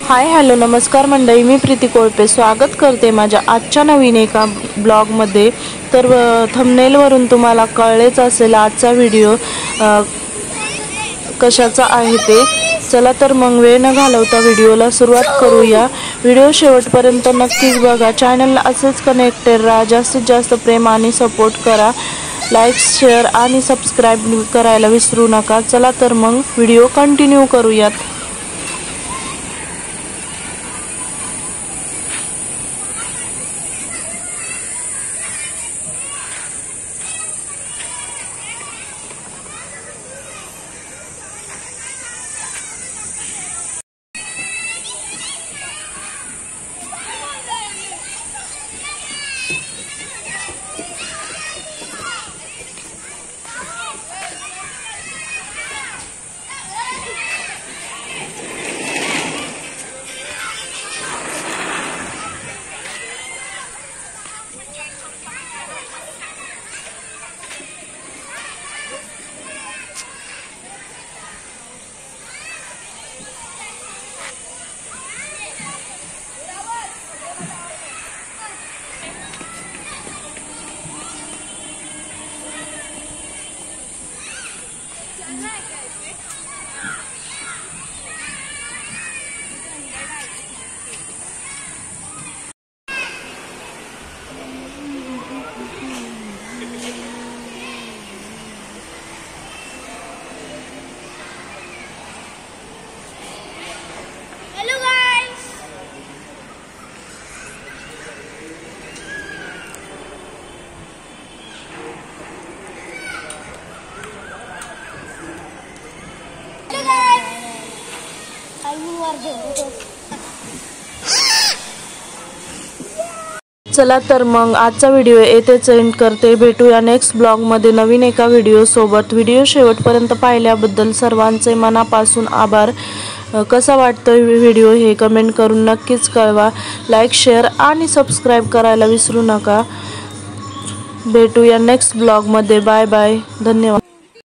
Hi hello नमस्कार मंडळी, मी प्रीती कोळपे स्वागत करते माझ्या आजच्या नवीन एका ब्लॉगमध्ये। तर थंबनेलवरून तुम्हाला कळलेच असेल आजचा व्हिडिओ कशाचा आहे ते। चला तर मग वेळ न घालवता व्हिडिओला सुरुवात करूया। व्हिडिओ शेवटपर्यंत नक्कीच बघा। चॅनलला असेच कनेक्टेड राहा, जास्तीत जास्त प्रेम आणि सपोर्ट करा। लाईक शेअर आणि सबस्क्राइब करायला विसरू नका। चला तर मग व्हिडिओ कंटिन्यू करूयात। चला तर मग आजचा व्हिडिओ येथेच एंड करते। भेटूया नेक्स्ट ब्लॉग मध्ये नवीन एका व्हिडिओ सोबत। व्हिडिओ शेवटपर्यंत पाहिल्याबद्दल सर्वांचे मनापासून आभार। कसा वाटतोय व्हिडिओ हे कमेंट करून नक्कीच कळवा। लाईक शेअर आणि सबस्क्राइब करायला विसरू नका। भेटूया नेक्स्ट ब्लॉग मध्ये। बाय बाय, धन्यवाद।